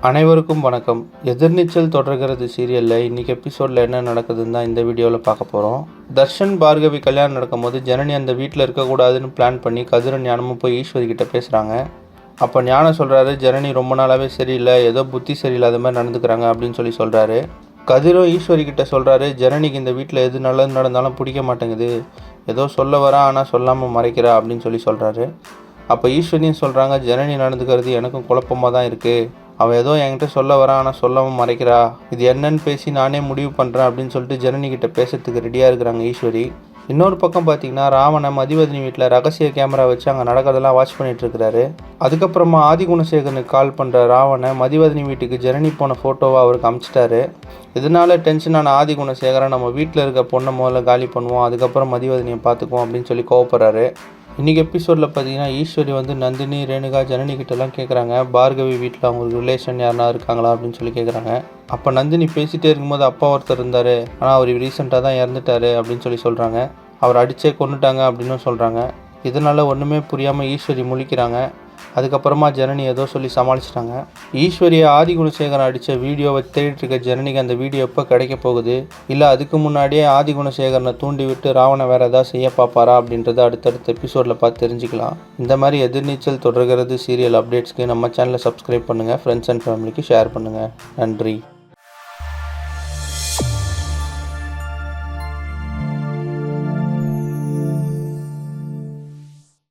அனைவருக்கும் வணக்கம். எதிர்நீச்சல் தொடர்கிறது சீரியலில் இன்றைக்கி எபிசோடில் என்ன நடக்குதுன்னு தான் இந்த வீடியோவில் பார்க்க போகிறோம். தர்ஷன் பார்கவி கல்யாணம் நடக்கும்போது ஜனனி அந்த வீட்டில் இருக்கக்கூடாதுன்னு பிளான் பண்ணி கதிரும் ஞானமும் போய் ஈஸ்வரி கிட்ட பேசுகிறாங்க. அப்போ ஞானம் சொல்கிறாரு, ஜனனி ரொம்ப நாளாகவே சரியில்லை, ஏதோ புத்தி சரியில்லாத மாதிரி நடந்துக்கிறாங்க அப்படின்னு சொல்கிறாரு. கதிரும் ஈஸ்வரி கிட்ட சொல்கிறாரு, ஜனனிக்கு இந்த வீட்டில் எது நல்லது நடந்தாலும் பிடிக்க மாட்டேங்குது, ஏதோ சொல்ல வரா ஆனால் சொல்லாமல் மறைக்கிறா அப்படின்னு சொல்கிறாரு. அப்போ ஈஸ்வரியும் சொல்கிறாங்க, ஜனனி நடந்துக்கிறது எனக்கும் குழப்பமாக தான் இருக்குது, அவள் ஏதோ என்கிட்ட சொல்ல வரான் ஆனால் சொல்லாமல் மறைக்கிறா, இது என்னன்னு பேசி நானே முடிவு பண்ணுறேன் அப்படின்னு சொல்லிட்டு ஜனனிக்கிட்ட பேசுறதுக்கு ரெடியாக இருக்கிறாங்க ஈஸ்வரி. இன்னொரு பக்கம் பார்த்தீங்கன்னா ராவணன் மதிவதனி வீட்டில் ரகசிய கேமரா வச்சு அங்கே நடக்கிறதெல்லாம் வாட்ச் பண்ணிட்டு இருக்கிறாரு. அதுக்கப்புறமா ஆதிகுணசேகரனுக்கு கால் பண்ணுற ராவணன் மதிவதனி வீட்டுக்கு ஜனனி போன ஃபோட்டோவை அவருக்கு அனுப்பிச்சிட்டாரு. இதனால டென்ஷனான ஆதிகுணசேகரன் நம்ம வீட்டில் இருக்க பொண்ணை முதல்ல காலி பண்ணுவோம், அதுக்கப்புறம் மதிவதனியை பார்த்துக்குவோம் அப்படின்னு சொல்லி கோவப்படுறாரு. இன்றைக்கி எபிசோடில் பார்த்தீங்கன்னா ஈஸ்வரி நந்தினி ரேணுகா ஜனனி கிட்டலாம் கேட்குறாங்க, பார்கவி வீட்டில் அவங்களுக்கு ரிலேஷன் யாருனா இருக்காங்களா அப்படின்னு கேட்குறாங்க. அப்போ நந்தினி பேசிகிட்டே இருக்கும்போது அப்பா ஒருத்தர் இருந்தார், ஆனால் அவர் ரீசெண்டாக தான் இறந்துட்டார் அப்படின்னு சொல்கிறாங்க. அவர் அடித்தே கொண்டுட்டாங்க அப்படின்னு சொல்கிறாங்க. இதனால் ஒன்றுமே புரியாமல் ஈஸ்வரி முழிக்கிறாங்க. அதுக்கப்புறமா ஜனனி ஏதோ சொல்லி சமாளிச்சிட்டாங்க. ஈஸ்வரியை ஆதிகுணசேகரன் அடித்த வீடியோவை தேடிட்டு இருக்க ஜனனிக்கு அந்த வீடியோ எப்போ கிடைக்க போகுது, இல்லை அதுக்கு முன்னாடியே ஆதிகுணசேகரனை தூண்டி விட்டு ராவணன் வேறு ஏதாவது செய்ய பார்ப்பாரா அப்படின்றத அடுத்தடுத்த எபிசோடில் பார்த்து தெரிஞ்சுக்கலாம். இந்த மாதிரி எதிர்நீச்சல் தொடர்கிறது சீரியல் அப்டேட்ஸ்க்கு நம்ம சேனலை சப்ஸ்கிரைப் பண்ணுங்கள், ஃப்ரெண்ட்ஸ் அண்ட் ஃபேமிலிக்கு ஷேர் பண்ணுங்கள். நன்றி.